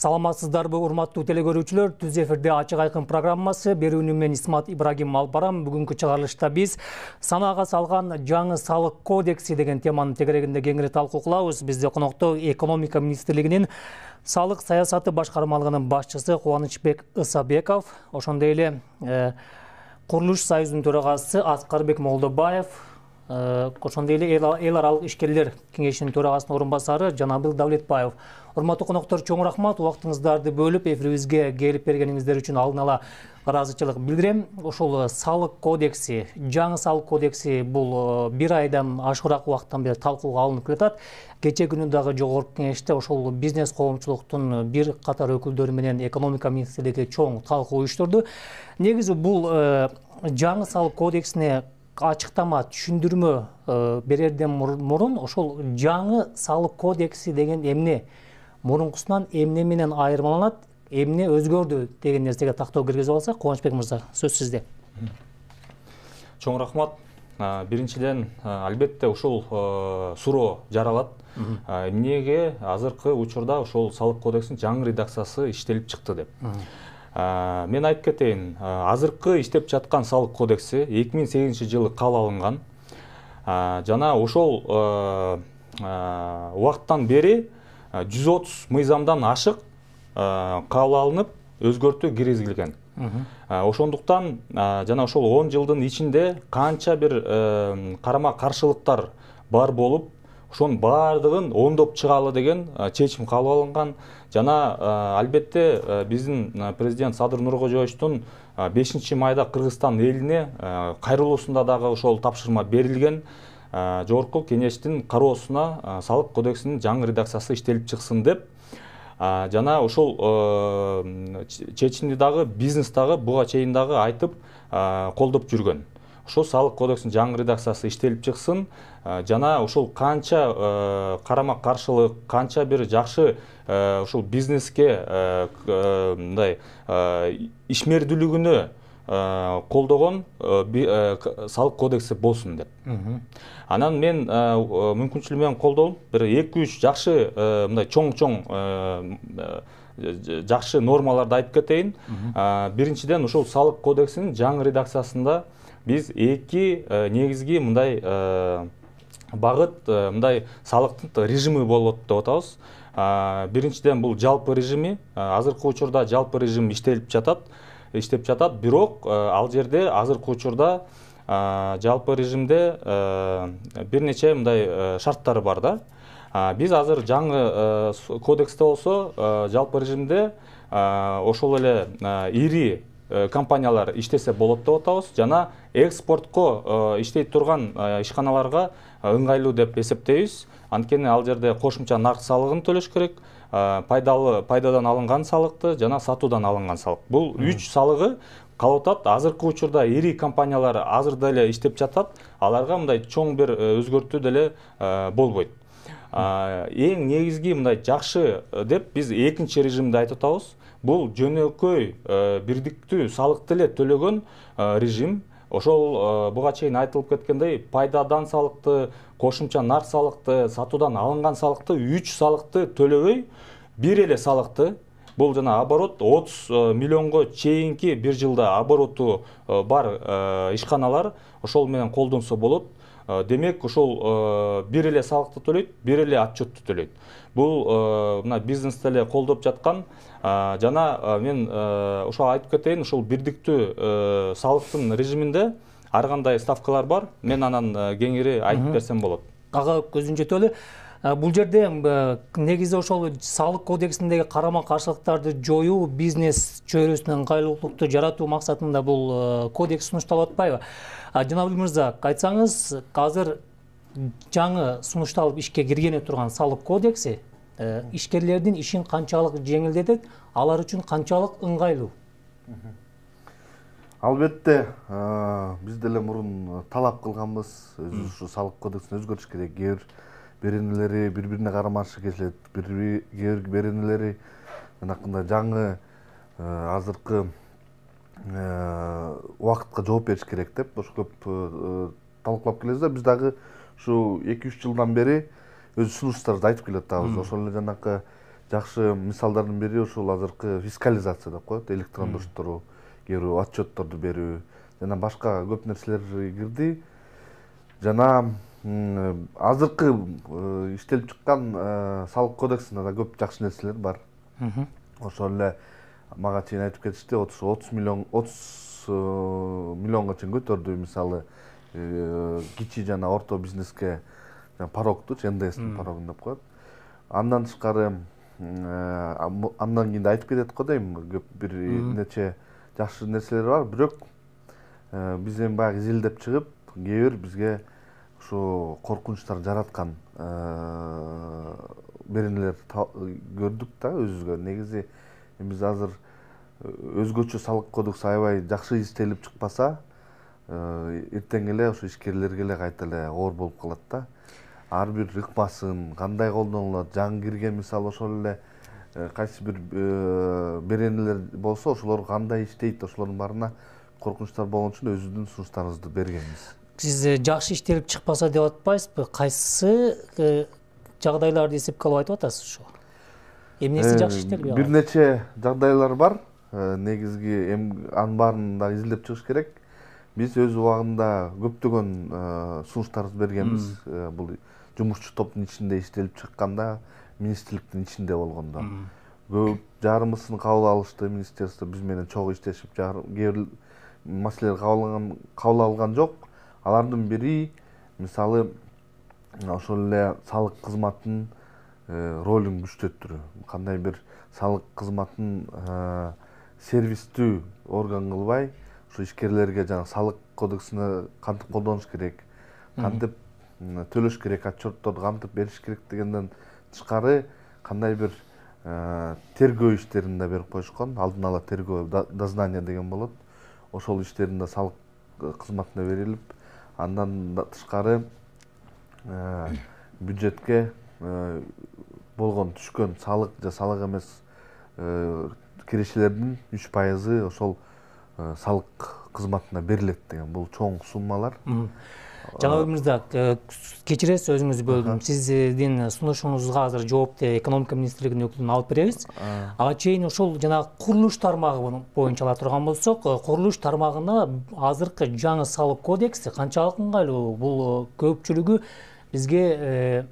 Саламатсыздарбы, урматтуу телекөрүүчүлөр, түз эфирде ачык айкын программасы. Берүүнү мен Исмат Ибрагим Албарам. Бүгүнкү чыгарылышта биз санаага салган жаңы салык кодекси деген теманын тегерегинде кеңири талкуу кылабыз. Бизде конокто экономика министрлигинин салык саясаты башкармалыгынын башчысы Кубанычбек Ысабеков, ошондой эле Курулуш союзунун төрагасы Аскарбек Молдобаев, ошондой эле эл аралык ишкерлер кеңешинин төрагасынын орун басары Жанабыл Давлетбаев. Урматтуу коноктор, чоң рахмат, убактыңыздарды бөлүп эфирибизге келип бергениңиздер үчүн алдын ала ыраазычылык билдирем. Ошол салык кодекси, жаңы салык кодекси бул бир айдан ашыгыраак убакыттан бери талкууга алынып келатат. Кече күнү дагы жогорку кеңеште ошол бизнес коомчулуктун бир катар өкүлдөрү менен экономика министрлиги чоң талкуу уюштурду. Негизи бул жаңы салык кодексине ачыктама, түшүндүрмө берерден мурун ошол жаңы салык кодекси деген эмне, мурункусунан эмне менен айырмаланат, эмне өзгөрдү деген нерсеге тактоо киргизип алсак, Кубанычбек мырза, сөз сизде. Чоң рахмат. Биринчиден, албетте ушул суроо жаралат. Эмнеге азыркы учурда ошол салык кодексинин жаңы редакциясы иштелип чыкты деп. Мен айтып кетейин, азыркы иштеп жаткан салык кодекси 2008-жылы кабыл алынган. Жана ошол убакыттан бери 130 мыйзамдан ашык кабыл алынып, өзгөртүү киргизилген. Ошондуктан жана ошол 10 жылдын ичинде канча бир карама каршылыктар бар болуп, ошонун баардыгын оңдоп чыгалы деген чечим кабыл алынган. Жана албетте биздин президент Садыр Нуркожоевичтун 5-майда Кыргызстан элине кайрылуусунда дагы ошол тапшырма берилген. Жогорку кеңештин кароосуна салык кодексинин жаңы редакциясы иштелип чыксын деп. Жана ошол чечимди дагы бизнес дагы буга чейин дагы айтып колдоп жүргөн. Ошол салык кодексинин жаңы редакциясы иштелип чыксын, жана ошол канча карама каршылык, канча бир жакшы ошол бизнеске мындай ишмердүүлүгүнө колдогон салык кодекси болсун деп. Анан мен мүмкүнчүлүгү менен колдоп, бир 2-3 жакшы мындай чоң жакшы нормаларды айтып кетейин. Биринчиден, ошол салык кодексинин жаңы редакциясында биз эки негизги мындай багыт, мындай салыктын режими болот деп атабыз. Биринчиден, бул жалпы режими. Азыркы учурда жалпы режим иштеп жатат, бирок ал жерде азыркы учурда жалпы режимде бир нече мындай шарттары бар да. Биз азыр жаңы кодексте болсо жалпы режимде ошол эле ири компаниялар иштесе болот деп атабыз, жана экспортко иштей турган ишканаларга ыңгайлуу деп эсептейбиз. Анткени ал жерде кошумча нарк салыгын төлөш керек, пайдадан алынган салыкты жана сатуудан алынган салык. Бул 3 салыгы калып атат. Азыркы учурда ири компаниялар азыр деле иштеп жатат. Аларга мындай чоң бир өзгөртүү деле болбойт. Эң негизги мындай жакшы деп биз экинчи режимди айтып атабыз. Бул жөнөкөй бирдиктүү салыкты эле төлөгөн режим. Ошол буга чейин айтылып кеткендей, пайдадан салыкты, кошумча нарк салыкты, сатуудан алынган салыкты, 3 салыкты төлөбөй, бир эле салыкты, бул жана оборот 30 миллионго чейинки бир жылда обороту бар ишканалар ошол менен колдонсо болот. Демек, ошол бир эле салыкты төлөйт, бир эле отчетту төлөйт. Бул мына бизнесте эле колдоп жаткан. Жана мен ошо айтып кетейин, ошол бирдиктүү салыктын режиминде ар кандай ставкалар бар. Мен анан кеңири айтып берсем болот. Ага көзүн жетөлү. Бул жерде негизи ошол салык кодексиндеги карама каршылыктарды жоюу, бизнес чөйрөсүнө ыңгайлуулукту жаратуу максатында бул кодекс сунушталып атпайбы? Жанабыл мырза, айтсаңыз, азыр жаңы сунушталып ишке киргене турган салык кодекси ишкерлердин ишин канчалык жеңилдетет, алар үчүн канчалык ыңгайлуу? Албетте, биз деле мурун талап кылганбыз, ушу салык кодексин өзгөртүш керек. Кээ беренелери бири-бирине карамашы келет, кээ беренелери жанакындай жаңы азыркы убакытка жооп бериш керек деп ошо көп талкуулап келебиз да. Биз дагы ушу 2-3 жылдан бери өз сунуштарыбызды айтып келе атабыз. Ошол эле жанакы жакшы мисалдардын бири ушул азыркы фискализация деп коет, электрондоштуруу, берүү, отчетторду берүү жана башка көп нерселер кирди. Жана азыркы иштелип чыккан салык кодексинде да көп жакшы нерселер бар. Ошол эле мага чейин айтып кетишти, 30 миллионго чейин көтөрдү, мисалы кичи жана орто бизнеске парокту, НДСтин парогун деп коет. Андан тышкары андан кийин да айтып кетет го дейм, көп бир нече жакшы нерселер бар, бирок биз эми баягы изилдеп чыгып, кээ бир бизге ушу коркунучтар жараткан беренелер көрдүк да өзүбүзгө. Негизи биз азыр өзгөчө салык кодекси аябай жакшы иштелип чыкпаса, эртең эле ошо ишкерлерге эле кайта эле оор болуп калат да. Ар бир ыкмасын кандай колдонулат, жаңы кирген мисалы ошол эле кайсы бир беренелер болсо, ошолор кандай иштейт, ошолордун баарына коркунучтар болгон үчүн өзүбүздүн сунуштарыбызды бергенбиз. Сиз жакшы иштелип чыкпаса деп атпайсызбы? Кайсы жагдайларды эсепке алып айтып атасыз ушу? Эмнеси жакшы иштелбей калат? Бир нече жагдайлар бар. Негизги анын баарын да изилдеп чыгыш керек. Биз өз убагында көптөгөн сунуштарыбызды бергенбиз. Бул жумушчу топтун ичинде иштелип чыкканда, министрликтин ичинде болгондо. Көп жарымысын кабыл алышты, министерство биз менен чогуу иштешип, кээ бир маселелер кабыл алган жок. Алардын бири мисалы ошол эле салык кызматынын ролун күчтөтүрүү. Кандай бир салык кызматын сервистүү орган кылбай, ушу ишкерлерге жана салык кодексине кантип колдонуш керек, кантип төлөш керек, отчетторду кантип бериш керек дегенден тышкары кандай бир тергөө иштерин да берип коюшкан. Алдын ала тергөө дознание деген болот. Ошол иштерин да салык кызматына берилип, андан тышкары бюджетке болгон түшкөн салык же салык эмес кирешелердин 3% ошол салык кызматына берилет деген. Бул чоң суммалар. Жанабек мырза, кечиресиз, өзүңүздү бөлдүм. Сиздин сунушуңузга азыр жоопту экономика министрлигинин өкүлүн алып беребиз. Ага чейин ошол жанагы курулуш тармагы боюнча ала турган болсок, курулуш тармагына азыркы жаңы салык кодекси канчалык ыңгайлуу? Бул көпчүлүгү бизге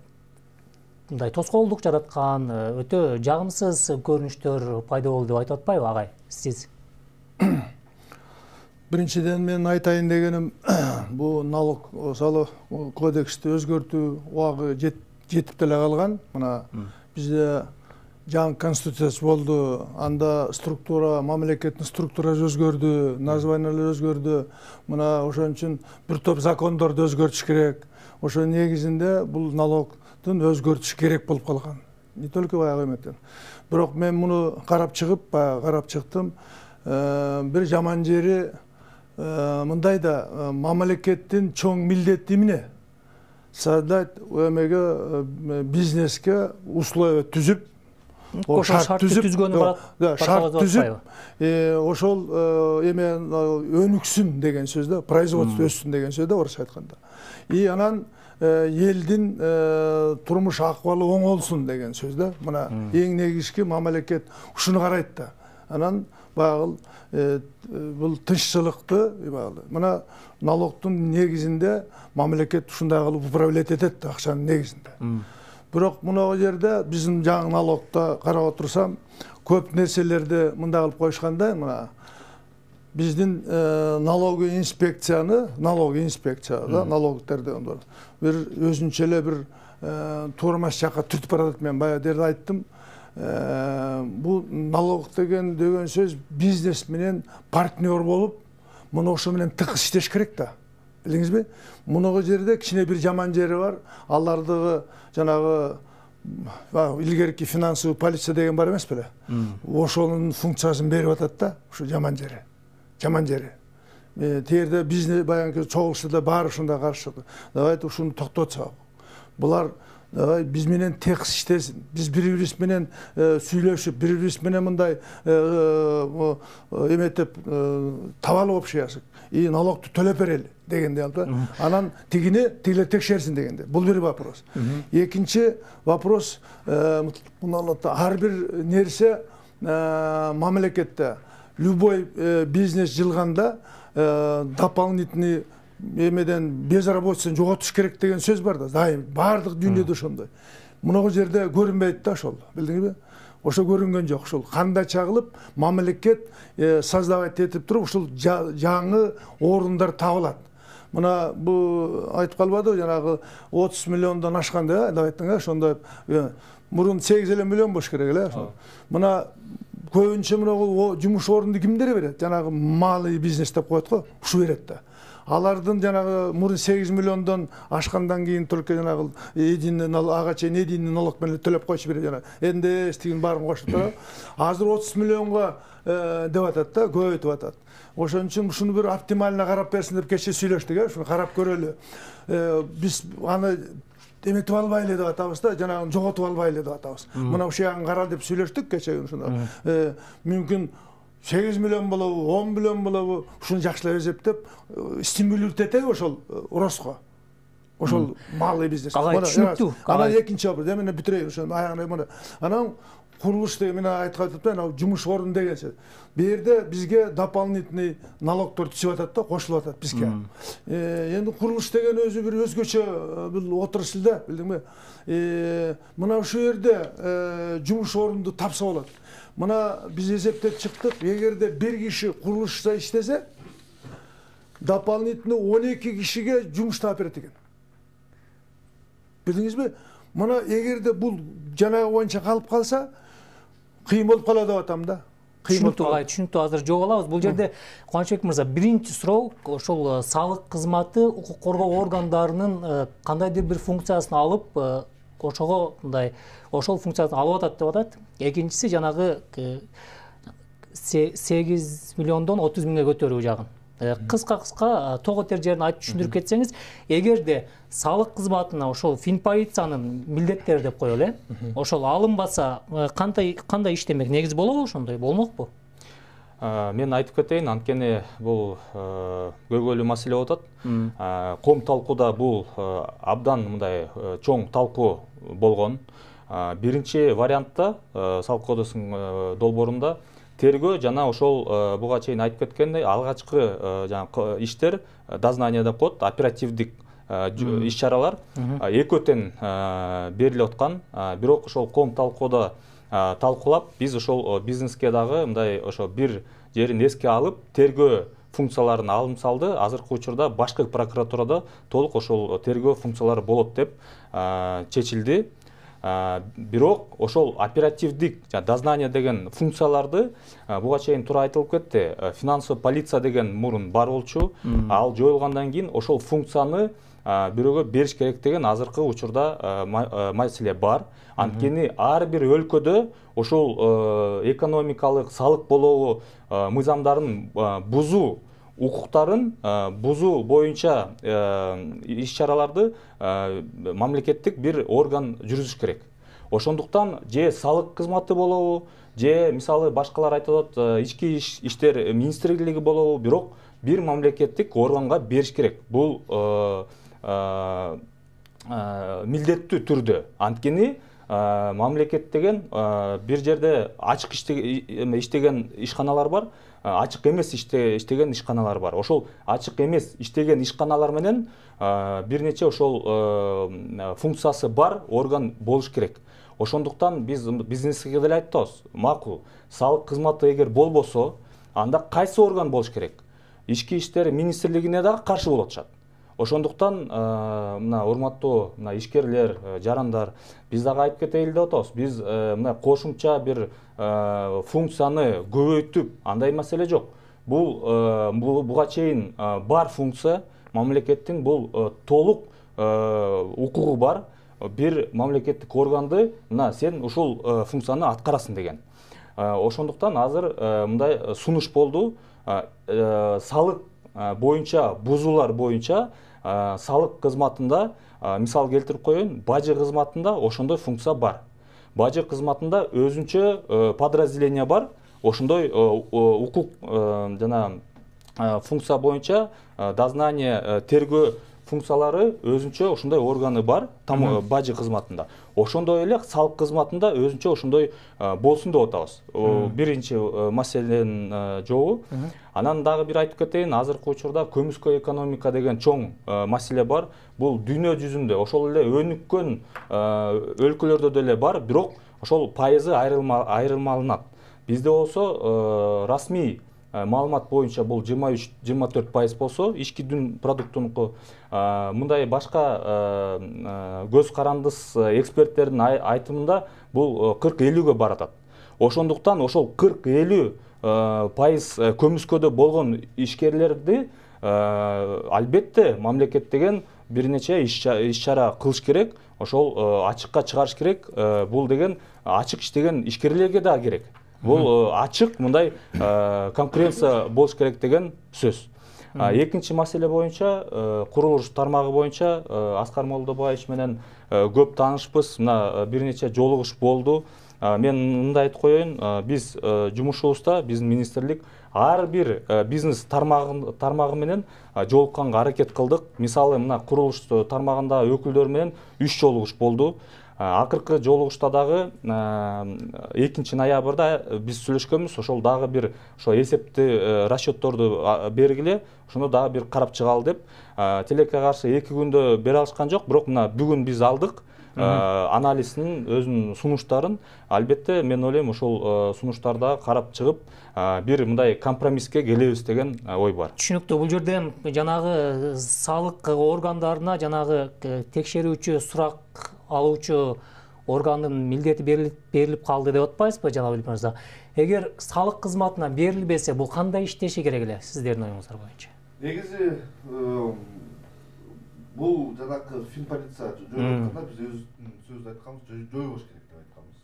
мындай тоскоолдук жараткан, өтө жагымсыз көрүнүштөр пайда болду деп айтып атпайбы агай? Сиз? Биринчиден мен айтайын дегеним, бул налог салык кодексти өзгөртүү убагы жетип деле калган. Мына бизде жаңы конституция болду, анда структура, мамлекеттин структурасы өзгөрдү, названиялар өзгөрдү. Мына ошон үчүн бир топ закондорду өзгөртүш керек. Ошо негизинде бул налогдун өзгөртүш керек болуп калган. Не только баягы эметтен. Бирок мен муну карап чыктым. Бир жаман жери мындай да, мамлекеттин чоң милдети эмне? Создать бизнеске условия түзүп, шарт түзүп, ошол эме өнүксүн деген сөз да, производство өссүн деген сөз да, орусча айтканда. И анан элдин турмуш акыбалы оңолсун деген сөз да. Мына эң негизги мамлекет ушуну карайт да. Анан багыл бул тынччылыкты, мына налогдун негизинде мамлекет ушундай кылып управлять этет да, акчанын негизинде. Бирок мына жерде биздин жаңы налогто карап отурсам, көп нерселерди мындай кылып коюшканда, мына биздин налоговый инспекцияны, налогтерди бир өзүнчө эле бир туурмаш жакка түртүп баратат. Мен баягы жерде айттым. Бул налог деген сөз бизнес менен партнер болуп, муну ошо менен тыкыз иштеш керек да. Билиңизби? Мунуга жерде кичине бир жаман жери бар. Алардыгы жанагы илгерки финансовый полиция деген бар эмес беле? Ошонун функциясын берип атат да, ушу жаман жери. Тиерде бизнес баягы чогулушта бар ушундай каршы. Давайте ушуну токтотсак. Булар биз менен текс иштесин, биз бири-бирибиз менен сүйлөшүп, бири-бирибиз менен мындай эметип табалы болуп жашайсык, налогду төлөп берели дегенде алып, анан тигилер текшерсин дегенде. Бул бир вопрос. Экинчи вопрос, ар бир нерсе мамлекетте любой бизнес жылганда дополнительный эмеден безработицаны жоготуш керек деген сөз бар да, дайым баардык дүйнөдө ошондой. Мунагу жерде көрүнбөйт да ошол, билдиңизби? Ошо көрүнгөн жок. Ошол кандай чагылып, мамлекет создавать этип туруп, ушул жаңы орундар табылат. Мына бу айтып калбады, жанагы 30 миллиондон ашканда, айттың, ошондой мурун 8 миллион болуш керек эле. Мына көбүнчө мына жумуш орунду кимдер берет? Жанагы малый бизнес деп коет го, ушу берет да. Алардын жанагы мурун 8 миллиондон ашкандан кийин только жанагы единый ага чейин единый налог менен төлөп койчу берет жана. Энде стигин баарын кошуп турат. Азыр 30 миллионго деп атат да, көбөйтүп атат. Ошон үчүн ушуну бир оптимально карап берсин деп кече сүйлөштүк, ушуну карап көрөлү. Биз аны эметип албайлы деп атабыз да, жанагы жоготуп албайлы деп атабыз. Мына ушул ягын кара деп сүйлөштүк кече ушуну. Мүмкүн 8 миллион болобу, 10 миллион болобу, ушуну жакшылап эсептеп, стимулировать этели ошол ростко. Ошол малый бизнес. Түшүнүктүү. Анан экинчи вопрос, мен бүтүрөйүн ошону аягына мына. Анан курулуш деген мен айтып атып, анау жумуш орун деген сөз. Бу жерде бизге дополнительный налогдор түшүп атат да, кошулуп атат бизге. Эми курулуш деген өзү бир өзгөчө бул отуруш эле, билдиңби? Мына ушул жерде жумуш орунду тапса болот. Мына биз эсептеп чыктык, эгерде бир киши курулушта иштесе, дополнительно 12 кишиге жумуш таап берет экен. Билдиңизби? Мына эгерде бул жанагы боюнча калып калса, кыйын болуп калат деп атам да. Түшүнүктүү, азыр жок алабыз. Бул жерде Кубанычбек мырза, биринчи суроо ошол салык кызматы укук коргоо органдарынын кандайдыр бир функциясын алып, ошого мындай ошол функциясын алып атат деп атат. Экинчиси жанагы 8 миллиондон 30 миңге көтөрүү жагын. Кыска того тер жерин айтып түшүндүрүп кетсеңиз, эгерде салык кызматына ошол финполициянын милдеттери деп коелу, ошол алынбаса кандай иштемек негизи болобу, ошондой болмокпу? Мен айтып кетейин, анткени бул көйгөйлүү маселе болуп атат. Ком талкууда бул абдан мындай чоң талкуу болгон. Биринчи вариантта салык кодексинин долбоорунда тергөө жана ошол буга чейин айтып кеткендей алгачкы иштер дознание деп коет, оперативдик иш-чаралар экөө тең берилип аткан. Бирок ошол ком талкууда талкуулап, биз ошол бизнеске дагы мындай ошо бир жерин эске алып, тергөө функцияларын алым салды. Азыркы учурда башкы прокуратурада толук ошол тергөө функциялары болот деп чечилди. Бирок ошол оперативдик дознание деген функцияларды буга чейин туура айтылып кетти. Финансовый полиция деген мурун бар болчу, ал жоюлгандан кийин ошол функцияны бирөөгө бериш керек деген азыркы учурда маселе бар. Анткени ар бир өлкөдө ошол экономикалык салык болобу мыйзамдарын бузуу, укуктарын бузуу боюнча иш-чараларды мамлекеттик бир орган жүргүзүш керек. Ошондуктан же салык кызматы болобу, же мисалы башкалар айтып атат, ички иштер министрлиги болобу, бирок бир мамлекеттик органга бериш керек. Бул милдеттүү түрдө. Анткени мамлекет деген бир жерде ачык иштеген ишканалар бар, ачык эмес иштеген ишканалар бар. Ошол ачык эмес иштеген ишканалар менен бир нече ошол функциясы бар орган болуш керек. Ошондуктан биз бизнеске деле айтабыз, макул, салык кызматы эгер болбосо, анда кайсы орган болуш керек? Ички иштер министрлигине дагы каршы болуп атышат. Ошондуктан мына урматтуу ишкерлер, жарандар, биз дагы айтып кетели деп атабыз. Биз мына кошумча бир функцияны көбөйтүп, андай маселе жок. Бул буга чейин бар функция, мамлекеттин бул толук укугу бар. Бир мамлекеттик органды, мына сен ушул функцияны аткарасың деген. Ошондуктан азыр мындай сунуш болду. Салык боюнча, бузуулар боюнча салык кызматында мисал келтирип коеюн, бажы кызматында ошондой функция бар. Бажы кызматында өзүнчө подразделение бар, ошондой укук жана функция боюнча дознание, тергөө функциялары өзүнчө ошондой органы бар бажы кызматында. Ошондой эле салык кызматында өзүнчө ошондой болсун деп атабыз. Биринчи маселенин жообу. Анан дагы бир айтып кетейин, азыркы учурда көмүскө экономика деген чоң маселе бар. Бул дүйнө жүзүндө ошол эле өнүккөн өлкөлөрдө деле бар, бирок ошол пайызы айырмаланат. Бизде болсо расмий маалымат боюнча бул 23-24% болсо, ички дүн продуктунуку, мындай башка көз карандыс эксперттердин айтымында бул 40-50-ге баратат. Ошондуктан ошол 40-50% көмүскөдө болгон ишкерлерди албетте мамлекет деген бир нече иш-чара кылыш керек, ошол ачыкка чыгарыш керек. Бул деген ачык иштеген ишкерлерге да керек. Бул ачык мындай конкуренция болуш керек деген сөз. Экинчи маселе боюнча, курулуш тармагы боюнча Аскар Молдобаевич менен көп таанышпыз. Мына бир нече жолугуш болду. Мен мындай айтып коеюн, биз жумушубузда, биздин министрлик ар бир бизнес тармагы менен жолукканга аракет кылдык. Мисалы, мына курулуш тармагында өкүлдөр менен 3 жолугуш болду. Акыркы жолугушта дагы 2 ноябрда биз сүйлөшкөнбүз. Ошол дагы бир ошо эсепти расчетторду бергиле, ошондо дагы бир карап чыгалы деп. Тилекке каршы 2 күндө бере алышкан жок, бирок мына бүгүн биз алдык анализин, өзүнүн сунуштарын. Албетте мен ойлойм, ошол сунуштарда карап чыгып, бир мындай компромисске келебиз деген ой бар. Түшүнүктүү. Бул жерде жанагы салык органдарына жанагы текшерүүчү, сурак алуучу органдын милдети берилип калды деп атпайсызбы, жанагы Алип мырза? Эгер салык кызматына берилбесе, бул кандай иштеши керек эле сиздердин оюңуздар боюнча? Негизи бул жанагы финполиция жойгондо биз өзүбүздүн сөздү айтканбыз, жойбош керек деп айтканбыз.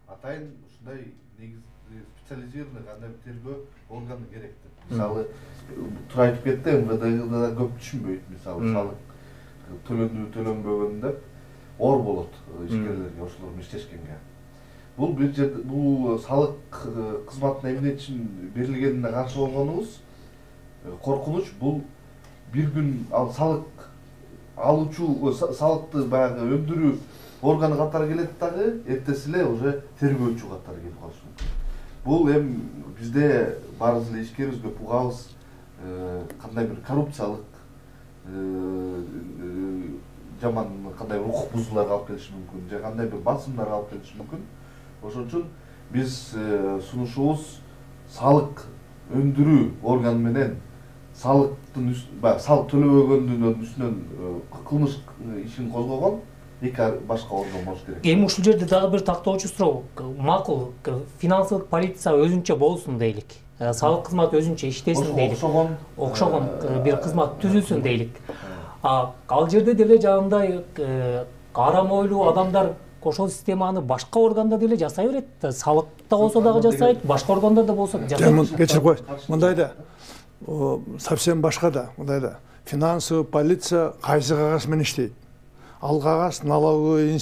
Атайын ушундай негизги специализированный кандай тергөө органы керек деп. Мисалы, туура айтып кетти, МВД да көп түшүнбөйт, мисалы, салык төлөнбөгөн деп ор болот ишкерлерге, ошолор менен иштешкенге. Бул бир жерде бул салык кызматына эмне үчүн берилгенине каршы болгонубуз коркунуч. Бул бир күн ал салык алуучу, салыкты баягы өндүрүү органы катары келет дагы, эртеси эле уже тергөөчү катары келип калышы мүмкүн. Бул бизде баарыбыз эле ишкерибиз көп угабыз, кандай бир коррупциялык жаман кандай укук бузууларга алып келиши мүмкүн, же кандай бир басымдарга алып келиши мүмкүн. Ошон үчүн биз сунушубуз салык өндүрүү органы менен салыктын салык төлөбөгөндүн үстүнөн кылмыш ишин козгогон эки башка орган болуш керек. Эми ушул жерде дагы бир тактоочу суроо. Макул, финансылык полиция өзүнчө болсун дейлик. Салык кызматы өзүнчө иштесин дейлик. Окшогон бир кызмат түзүлсүн дейлик. Ал жерде деле жанагындай арам ойлуу адамдар ошол системаны башка органда деле жасай берет. Салыкта болсо дагы жасайт, башка органдарда болсо жасайт. Кечирип коюш. Мындайда совсем башка да, мындайда. Финансовый полиция кайсы кагаз менен иштейт? Ал кагаз налоговый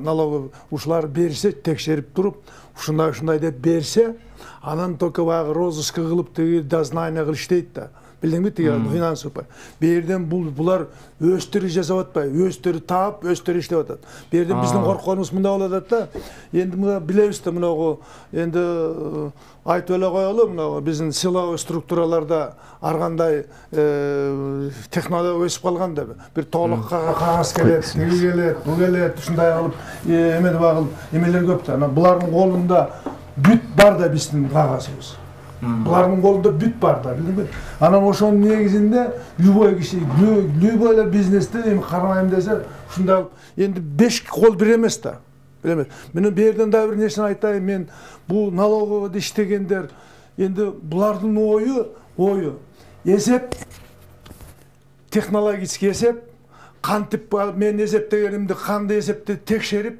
налоговый ушулар берсе, текшерип туруп, ушундай деп берсе, анан только баягы розыск кылып, тиги дознание кылып иштейт да. Билдиңби, тиги финансовый. Берден булар өздөрү жасап атпай, өздөрү таап, өздөрү иштеп атат. Берден биздин корконубуз мында болуп атат да. Энди мына билебиз да, мынагу энди айтып эле коелу, мына биздин силовой структураларда ар кандай технология өсүп калган да. Бир толук кагаз келет, тиги келет, бу келет, ушундай кылып эмедип агыл эмелер көп да. Булардын колунда бүт бар да биздин кагазыбыз. Булардын колунда бүт бар да, билдиңби? Анан ошонун негизинде любой киши, любой эле бизнесте эми кармайм десе, ушундай энди 5 кол бир эмес да. Билемет. Мен берден да бир нерсени айтайын, мен бул налоговыйда иштегендер, энди булардын ою эсеп, технологический эсеп, кантип мен эсептегенимди кандай эсепти текшерип,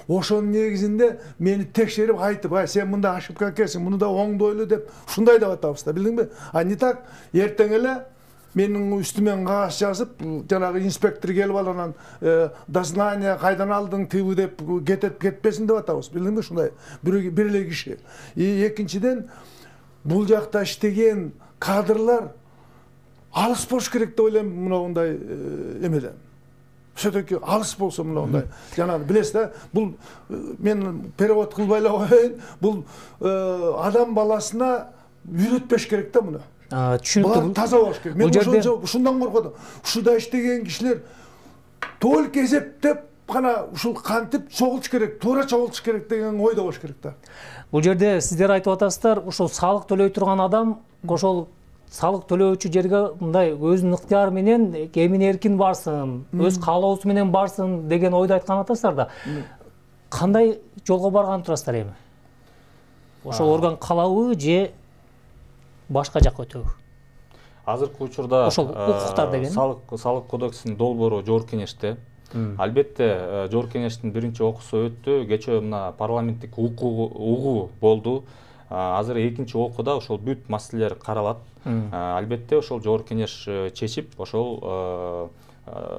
ошонун негизинде мени текшерип айтып, сен мында ошибка экенсиң, муну да оңдойлу деп ушундай деп атабыз да, билдиңби? А не так, эртең эле менің үстімен қағаз жазып, жаңағы инспектор келіп аланан дознание қайдан алдың тыйбы деп кетпесін деп атабыз. Білдің бе шундай бірлей киши. Екіншіден, бұл жақта іштеген кадрлар алыс болуш керек деп ойлаймын мынандай эмеден. Все-таки алыс болса мынандай. Жаңағы білесіз да, бұл мен перевод қылбай қояйын, бұл адам баласына үйретпеш керек та мұны. Бұлар таза болуш керек. Мен ушундан қорқадым. Ушуда иштеген кишилер только эсептеп қана ушул кантип чогулуш керек, туура чогулуш керек деген ойда болуш керек да. Бул жерде сиздер айтып атасыздар, ушул салык төлөй турган адам ошол салык төлөөчү жерге мындай өзүнүн ыктыяры менен эмин эркин барсын, өз каалоосу менен барсын деген ойду айткан атасыздар да. Кандай жолго барган турасыздар эми? Ошол орган калабы же башка жакка өтөбү? Азыркы учурда ошол укуктар деген салык кодексинин долбоору Жогорку Кеңеште. Албетте Жогорку Кеңештин биринчи окуусу өттү, кечээ мына парламенттик угуу болду. Азыр экинчи окууда ошол бүт маселелер каралат. Албетте ошол Жогорку Кеңеш чечип, ошол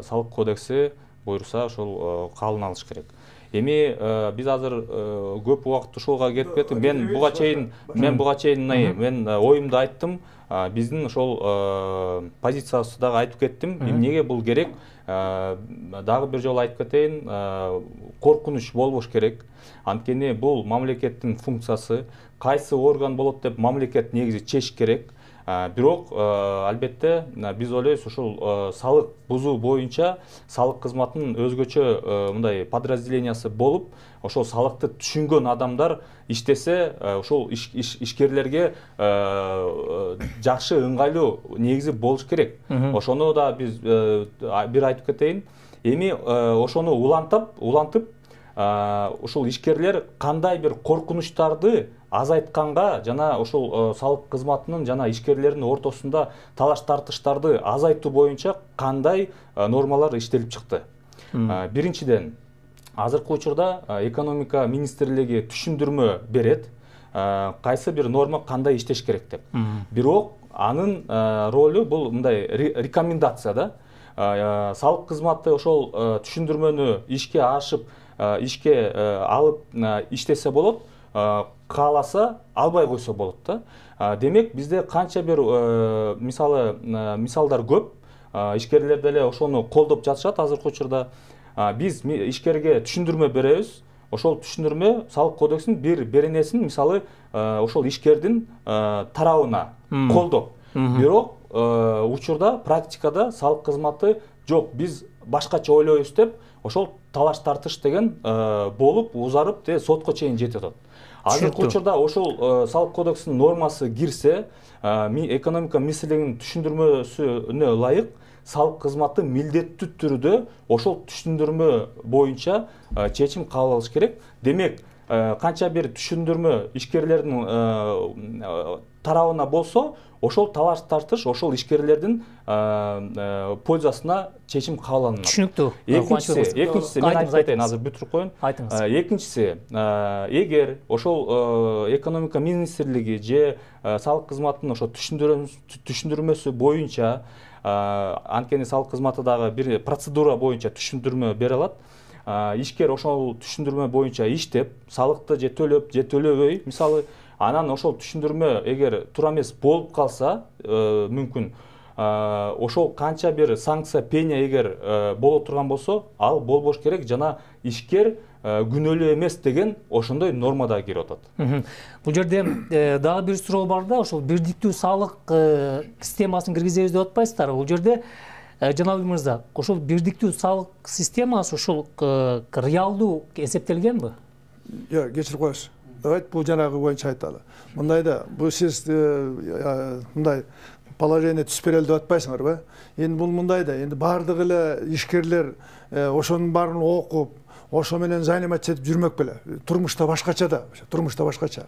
салык кодекси буйруса ошол кабыл алыш керек. Эми биз азыр көп убакыт ушулга кетип кеттик. Мен буга чейин мен оюмду айттым. Биздин ошол позициябызды дагы айтып кеттим. Эмнеге бул керек? Дагы бир жолу айтып кетейин, коркунуч болбош керек. Анткени бул мамлекеттин функциясы, кайсы орган болот деп мамлекет негизи чечиш керек. Бирок албетте биз ойлойбуз ушул салык бузуу боюнча салык кызматынын өзгөчө мындай подразделениясы болуп, ошол салыкты түшүнгөн адамдар иштесе, ошол ишкерлерге жакшы ыңгайлуу негизи болуш керек. Ошону да биз бир айтып кетейин. Эми ошону улантып ушул ишкерлер кандай бир коркунучтарды азайтканга жана ошол салык кызматынын жана ишкерлердин ортосунда талаш тартыштарды азайтуу боюнча кандай нормалар иштелип чыкты. Биринчиден, азыркы учурда экономика министрлиги түшүндүрмө берет, кайсы бир норма кандай иштеш керек деп. Бирок анын ролу бул мындай рекомендация да. Салык кызматы ошол түшүндүрмөнү ишке ашып, ишке алып иштесе болот, кааласа албай койсо болот да. Демек бизде канча бир мисалдар көп. Ишкерлер деле ошону колдоп жатышат азыркы учурда. Биз ишкерге түшүндүрмө беребиз. Ошол түшүндүрмө салык кодексинин бир беренесин мисалы ошол ишкердин тарабына колдоп. Бирок учурда практикада салык кызматы жок, биз башкача ойлойбуз деп ошол талаш тартыш деген болуп, узарып, сотко чейин жетип атат. Азыркы учурда ошол салык кодексинин нормасы кирсе, экономика министрлигинин түшүндүрмөсүнө ылайык салык кызматы милдеттүү түрдө ошол түшүндүрмө боюнча чечим кабыл алыш керек. Демек, канча бир түшүндүрмө ишкерлердин тарабына болсо, ошол талаш тартыш ошол ишкерлердин пользасына чечим кабыл алынат. Түшүнүктүү. Экинчиси, мен айтып кетейин, азыр бүтүрүп коеюн. Экинчиси, эгер ошол экономика министрлиги же салык кызматынын ошо түшүндүрмөсү боюнча, анткени салык кызматы дагы бир процедура боюнча түшүндүрмө бере алат. Ишкер ошол түшүндүрмө боюнча иштеп, салыкты же төлөп, же төлөбөй, мисалы, анан ошол түшүндүрмө эгер туура эмес болуп калса, мүмкүн ошол канча бир санкция, пеня эгер боло турган болсо, ал болбош керек, жана ишкер күнөөлүү эмес деген ошондой норма да кирип атат. Бул жерде дагы бир суроо бар да, ошол бирдиктүү салык системасын киргизебиз деп атпайсыздарбы? Бул жерде Жанабыл мырза, ошол бирдиктүү салык системасы ошол реалдуу эсептелгенби? Жок, кечирип коесуз. Давайте бул жанагы боюнча айталы. Мындайда, бул сиз мындай положение түзүп берели деп атпайсыңарбы? Эми бул мындайда, эми бардыгы эле ишкерлер ошонун баарын окуп, ошо менен заниматься этип жүрмөк беле. Турмушта башкача да, турмушта башкача.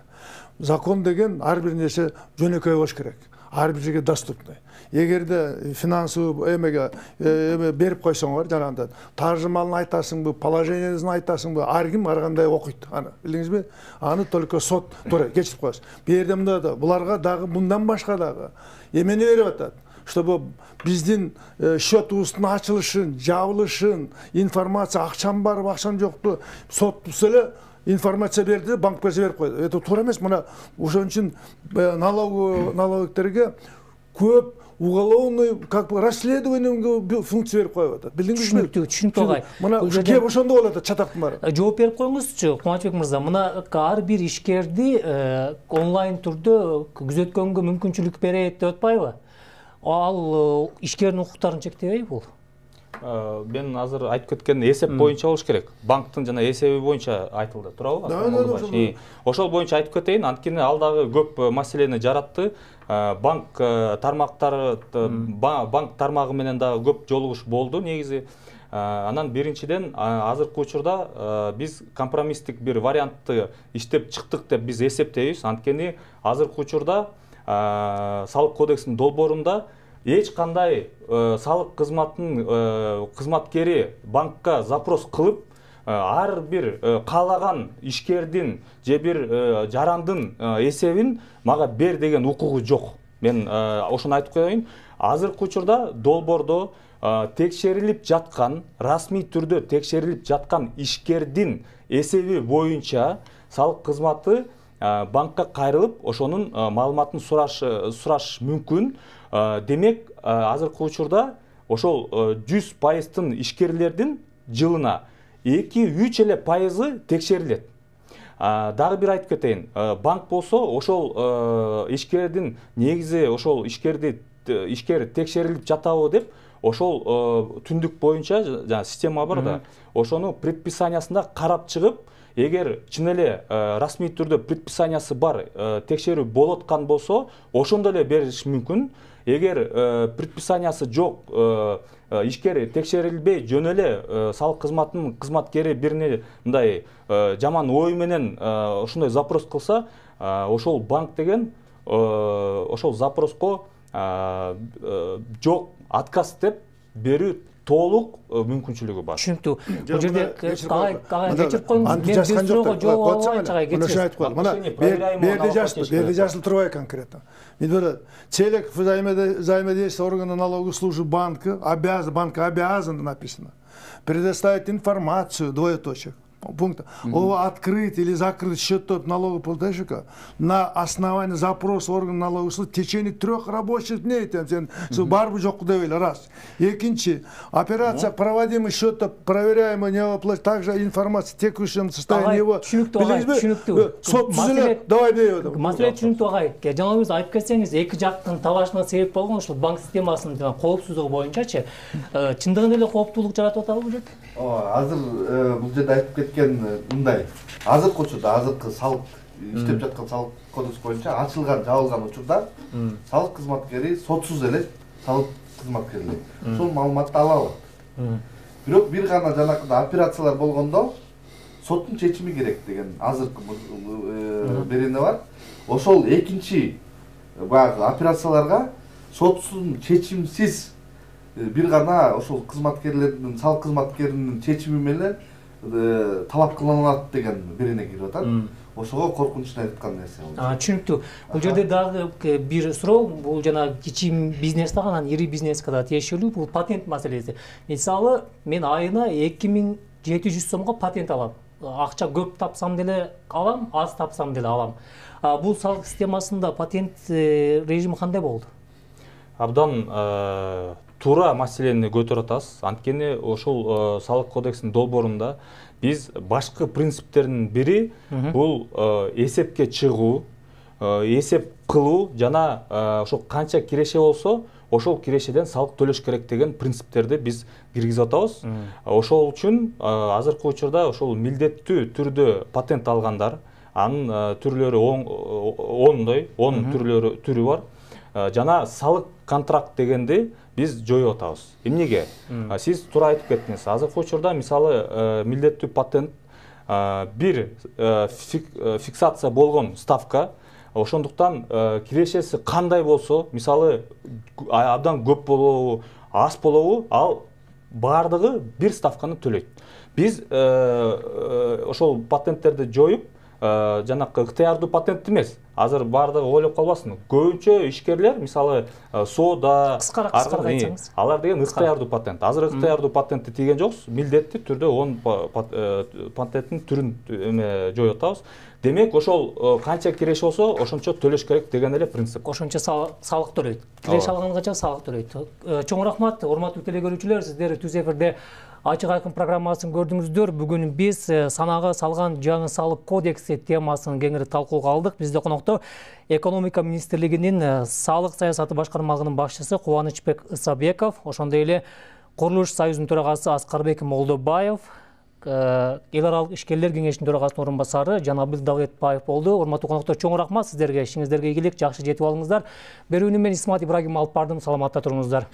Закон деген ар бир нерсе жөнөкөй болуш керек. Ар бир жерге доступный. Эгерде финансовый эмеге берип койсоңор, жанагындай таржымалын айтасыңбы, положениесин айтасыңбы, ар ким ар кандай окуйт. Аны билдиңизби? Аны только сот туура кечирип коесуз. Бу жерде мында да буларга дагы мындан башка дагы эмени берип атат. чтобы биздин счетубуздун ачылышын, жабылышын, информация акчам бар, акчам жокту сот эле информация берди, банкка жиберип койду. Это туура эмес. Мына ошон үчүн налоговиктерге көп уголовный как бы расследование функция берип коюп атат. Билдиңизби? Түшүнүктүү агай. Мына кеп ошондо болот атат чатактын баары. Жооп берип коюңузчу, Кубанычбек мырза. Мына ар бир ишкерди онлайн түрдө күзөткөнгө мүмкүнчүлүк берет деп атпайбы? Ал ишкердин укуктарын чектебейби бул? Мен азыр айтып кеткен эсеп боюнча болуш керек. Банктын жана эсеби боюнча айтылды, туурабы? Ошол боюнча айтып кетейин, анткени ал дагы көп маселени жаратты. Банк тармактары, банк тармагы менен дагы көп жолугуш болду негизи. Анан биринчиден азыркы учурда биз компромисстик бир вариантты иштеп чыктык деп биз эсептейбиз. Анткени азыркы учурда салык кодексинин долбоорунда эч кандай салык кызматкери банкка запрос кылып ар бир каалаган ишкердин же бир жарандын эсебин мага бер деген укугу жок. Мен ошону айтып коеюн. Азыркы учурда долбоордо текшерилип жаткан, расмий түрдө текшерилип жаткан ишкердин эсеби боюнча салык кызматы банкка кайрылып, ошонун маалыматын сураш мүмкүн. Демек, азыркы учурда ошол 100%-тын ишкерлердин жылына 2-3 эле пайызы текшерилет. Дагы бир айтып кетейин. Банк болсо ошол ишкердин негизи ошол ишкер текшерилип жатабы деп ошол түндүк боюнча жана система бар да. Ошону предписаниясында карап чыгып, эгер чын эле расмий түрдө предписаниясы бар текшерүү болуп аткан болсо, ошондо эле бериш мүмкүн. Эгер предписаниясы жок, ишкер текшерилбей жөн эле салык кызматынын кызматкери бирине мындай жаман ой менен ошондой запрос кылса, ошол банк деген ошол запроско жок, отказ деп берүү толук мүмкүнчүлүгү бар. Түшүнүктүү. Бул жерде кечирип коюңуз. Мен бир суроого жооп албайчы агай кетсеңиз. Мына берде жазылып турбайбы конкретно. Целик взаимодействия органов налоговой службы банка обязан написано предоставить информацию, двоеточие, пункта, о открытии или закрытии счетов налогоплательщика на основании запроса органа налоговой службы в течение 3 рабочих дней. Барбы жок деп эле, раз. Экинчи, операция проводимых счетов, проверяемый неоплат, также информация в текущем состоянии его. Түшүнүктүү. Сот түзүлөт, давай дейбедим. Маселе түшүнүктүү агай. Жана өзү айтып кетсеңиз, эки жактын талашына себеп болгон ушул банк системасынын жана коопсуздугу боюнчачы, чындыгында эле кооптуулук жаратып атабы бул жерде? Азыр бул жерде айтып кеткен мындай. Азыркы учурда, азыркы салык иштеп жаткан салык кодекс боюнча ачылган, жабылган учурда салык кызматкери сотсуз эле салык кызматкерлери ошол маалыматты ала алат. Бирок бир гана жанакындай операциялар болгондо соттун чечими керек деген азыркы берене бар. Ошол экинчи баягы операцияларга соттун чечимсиз бир гана ошол кызматкерлердин, салык кызматкеринин чечими менен талап кылынат деген берене кирип атат. Ошого коркунучтан айткан нерсе болчу. Түшүнүктүү. Бул жерде дагы бир суроо, бул жана кичи бизнесте анан ири бизнеске да тиешелүү, бул патент маселеси. Мисалы, мен айына 2700 сомго патент алам. Акча көп тапсам деле алам, аз тапсам деле алам. Бул салык системасында патент режими кандай болду? Абдан туура маселени көтөрүп атасыз. Анткени ошол салык кодексинин долбоорунда биз башкы принциптердин бири бул эсепке чыгуу, эсеп кылуу жана ошол канча киреше болсо, ошол кирешеден салык төлөш керек деген принциптерди биз киргизип атабыз. Ошол үчүн азыркы учурда ошол милдеттүү түрдө патент алгандар, анын түрлөрү 10 түрү бар. Жана салык контракт дегенди биз жоюп атабыз. Эмнеге? Сиз туура айтып кеттиңиз. Азыркы учурда мисалы милдеттүү патент бир фиксация болгон ставка, ошондуктан кирешеси кандай болсо, мисалы абдан көп болобу, аз болобу, ал баардыгы бир ставканы төлөйт. Биз ошол патенттерди жоюп, жанакы ыктыярдуу патент эмес. Азыр баардыгы ойлоп калбасын. Көбүнчө ишкерлер, мисалы соода, кыскараак айтсаңыз. Алар деген ыктыярдуу патент. Азыр ыктыярдуу патентти тийген жоксуз. Милдеттүү түрдө онун патенттин түрүн жоюп атабыз. Демек, ошол канча киреш болсо, ошончо төлөш керек деген эле принцип. Ошончо салык төлөйт. Киреш алганганча салык төлөйт. Чоң рахмат, урматтуу телекөрүүчүлөр, сиздер түз эфирде Ачык айкын программасын көрдүңүздөр. Бүгүн биз санага салган жаңы салык кодекси темасын кеңири талкууга алдык. Бизде конокто экономика министрлигинин салык саясаты башкармагынын башчысы Кубанычбек Ысабеков, ошондой эле Курулуш союзунун төрагасы Аскарбек Молдобаев, эл аралык ишкерлер кеңешинин төрагасынын орун басары Жанабыл Дагыетбаев болду. Урматтуу коноктор, чоң рахмат сиздерге. Ишиңиздерге ийгилик, жакшы жетип алыңыздар. Берүүнү мен Исмат Ибрагим алып бардым. Саламатта туруңуздар.